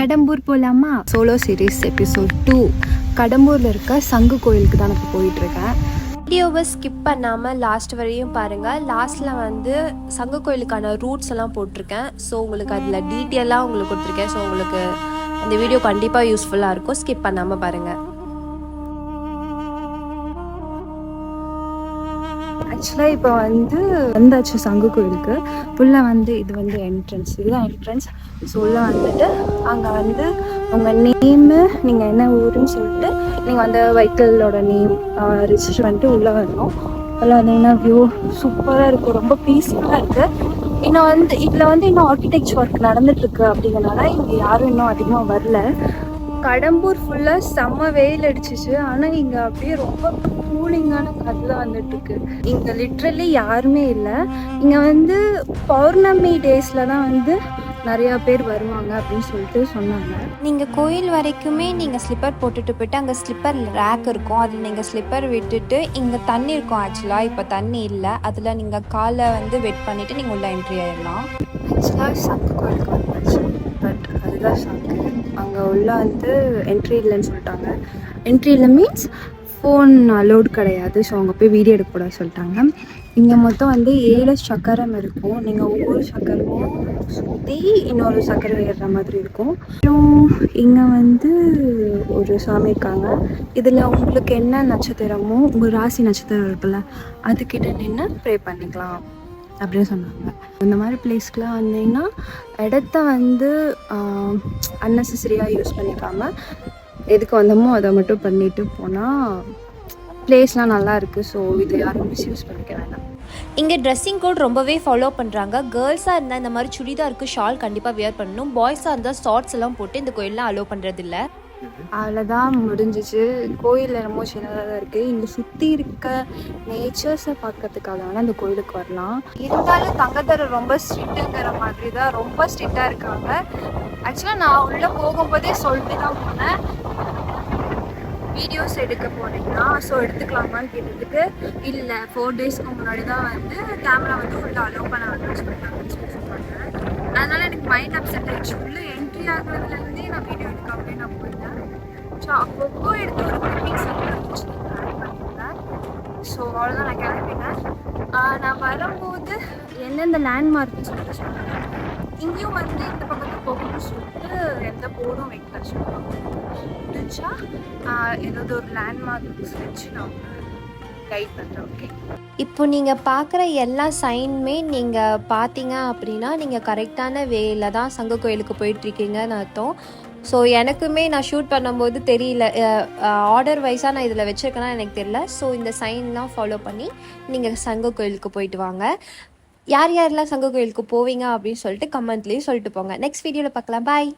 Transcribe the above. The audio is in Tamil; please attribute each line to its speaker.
Speaker 1: கடம்பூர் போகலாமா? Solo series episode 2. கடம்பூரில் இருக்க சங்கு கோயிலுக்கு தான் நான் போயிட்டுருக்கேன்.
Speaker 2: வீடியோவை ஸ்கிப் பண்ணாமல் லாஸ்ட் வரையும் பாருங்கள். லாஸ்ட்டில் வந்து சங்கு கோயிலுக்கான ரூட்ஸ் எல்லாம் போட்டிருக்கேன். ஸோ உங்களுக்கு அதில் டீட்டெயிலாக உங்களுக்கு கொடுத்துருக்கேன். ஸோ உங்களுக்கு இந்த வீடியோ கண்டிப்பாக யூஸ்ஃபுல்லாக இருக்கும். ஸ்கிப் பண்ணாமல் பாருங்கள்.
Speaker 1: ஆக்சுவலாக இப்போ வந்தாச்சு சங்கு கோயிலுக்கு. ஃபுல்லாக இது என்ட்ரன்ஸ், இதுதான் என்ட்ரன்ஸ். ஸோ உள்ளே வந்துட்டு அங்கே உங்கள் நேமு, நீங்கள் என்ன ஊருன்னு சொல்லிட்டு நீங்கள் வெஹிக்கிளோட நேம் ரிஜிஸ்டர் பண்ணிட்டு உள்ளே வரணும். உள்ளே வந்தீங்கன்னா வியூ சூப்பராக இருக்கும், ரொம்ப பீஸ்ஃபுல்லாக இருக்குது. இதில் இன்னும் ஆர்கிடெக்சர் ஒர்க் நடந்துட்டுருக்கு. அப்படிங்கிறனால இங்கே யாரும் இன்னும் அதிகமாக வரல. கடம்பூர் ஃபுல்லாக செம்ம வெயில் அடிச்சிச்சு. ஆனால் இங்கே அப்படியே ரொம்ப கூலிங்கான காற்று தான் வந்துட்டுருக்கு. இங்கே லிட்ரலி யாருமே இல்லை. இங்கே பௌர்ணமி டேஸில் தான் நிறையா பேர் வருவாங்க அப்படின்னு சொல்லிட்டு சொன்னாங்க.
Speaker 2: நீங்கள் கோயில் வரைக்குமே நீங்கள் ஸ்லிப்பர் போட்டுட்டு போயிட்டு அங்கே ஸ்லிப்பர் ரேக் இருக்கும். அதில் நீங்கள் ஸ்லிப்பர் விட்டுட்டு இங்கே தண்ணி இருக்கும். ஆக்சுவலாக இப்போ தண்ணி இல்லை. அதில் நீங்கள் காலை வெட் பண்ணிவிட்டு நீங்கள் உள்ள என்ட்ரி ஆகிடலாம்.
Speaker 1: ஆக்சுவலாக சங்கு கோயிலுக்கு வந்துச்சு, பட் அதுதான் சங்கு. அங்கே உள்ள என்ட்ரி இல்லைன்னு சொல்லிட்டாங்க. என்ட்ரி இல்லை மீன்ஸ் ஃபோன் அலோடு கிடையாது. ஸோ அங்கே போய் வீடியோ எடுக்கக்கூடாது சொல்லிட்டாங்க. இங்கே மொத்தம் 7 சக்கரம் இருக்கும். நீங்கள் ஒவ்வொரு சக்கரமும் சுற்றி இன்னொரு சக்கரம் ஏறுற மாதிரி இருக்கும். அப்புறம் இங்கே ஒரு சாமி இருக்காங்க. இதில் உங்களுக்கு என்ன நட்சத்திரமோ, உங்கள் ராசி நட்சத்திரம் இருக்குல்ல, அதுக்கிட்ட நின்று ப்ரே பண்ணிக்கலாம் அப்படின்னு சொன்னாங்க. இந்த மாதிரி பிளேஸ்க்கெலாம் வந்தீங்கன்னா இடத்த அன்னெசரியாக யூஸ் பண்ணிக்காமல் எதுக்கு வந்தோமோ அதை மட்டும் பண்ணிட்டு போனால் பிளேஸ்லாம் நல்லா இருக்குது. ஸோ இதை யாரும் மிஸ்யூஸ் பண்ணிக்க வேண்டாம்.
Speaker 2: இங்கே ட்ரெஸ்ஸிங் கோட் ரொம்பவே ஃபாலோ பண்ணுறாங்க. கேர்ள்ஸாக இருந்தால் இந்த மாதிரி சுடிதாருக்கு ஷால் கண்டிப்பாக வியர் பண்ணணும். பாய்ஸாக இருந்தால் ஷார்ட்ஸ் எல்லாம் போட்டு இந்த கோயிலெலாம் அலோவ் பண்ணுறதில்ல.
Speaker 1: அவ்வளோதான், முடிஞ்சிச்சு. கோயில் என்னமோ சின்னதாக தான் இருக்குது. இங்கே சுற்றி இருக்க நேச்சர்ஸை பார்க்கறதுக்காக வேணால் இந்த கோயிலுக்கு வரலாம். இருந்தாலும் தங்கத்தர ரொம்ப ஸ்ட்ரிக்ட்டுங்கிற மாதிரி தான், ரொம்ப ஸ்ட்ரிக்டாக இருக்காங்க. ஆக்சுவலாக நான் உள்ளே போகும்போதே சொல்லிட்டு தான் போனேன், வீடியோஸ் எடுக்க போனீங்கன்னா ஸோ எடுத்துக்கலாமான்னு கேட்டதுக்கு இல்லை, 4 டேஸ்க்கு முன்னாடி தான் கேமரா உள்ள அலோவ் பண்ண வேண்டாம்னு சொல்லிட்டாங்க. அதனால் எனக்கு மைண்ட் அப்செட் ஆகிடுச்சு. உள்ளே என்ட்ரி ஆகுறதுலேருந்தே நான் வீடியோ எடுக்காமலே நான் போயிட்டேன். ஸோ அப்பப்போ எடுத்து ஒரு கிளிப்பிங்ஸ் ஆட் பண்ணியிருந்தேன். ஸோ அவ்வளோதான், நான் கிளம்பிட்டேன். நான் வரும்போது எந்தெந்த லேண்ட்மார்க்னு சொல்லிட்டு சொன்னேன். இங்கேயும் இந்த பக்கத்துக்கு போகணும்னு சொல்லிட்டு எந்த போர்டும் வைக்கல. முடிஞ்சா ஏதாவது ஒரு லேண்ட்மார்க் வச்சு நான் கைட் பண்ணுறேன். ஓகே,
Speaker 2: இப்போ நீங்கள் பார்க்குற எல்லா சைனுமே நீங்கள் பார்த்தீங்க அப்படின்னா நீங்கள் கரெக்டான வேல தான் சங்க கோயிலுக்கு போயிட்டுருக்கீங்கன்னு அர்த்தம். ஸோ எனக்குமே நான் ஷூட் பண்ணும்போது தெரியல, ஆர்டர் வைஸாக நான் இதில் வச்சுருக்கேன்னா எனக்கு தெரியல. ஸோ இந்த சைன்லாம் ஃபாலோ பண்ணி நீங்கள் சங்க கோயிலுக்கு போயிட்டு வாங்க. யார் யாரெல்லாம் சங்க கோயிலுக்கு போவீங்க அப்படின்னு சொல்லிட்டு கமெண்ட்லேயும் சொல்லிட்டு போங்க. நெக்ஸ்ட் வீடியோவில் பார்க்கலாம். பாய்.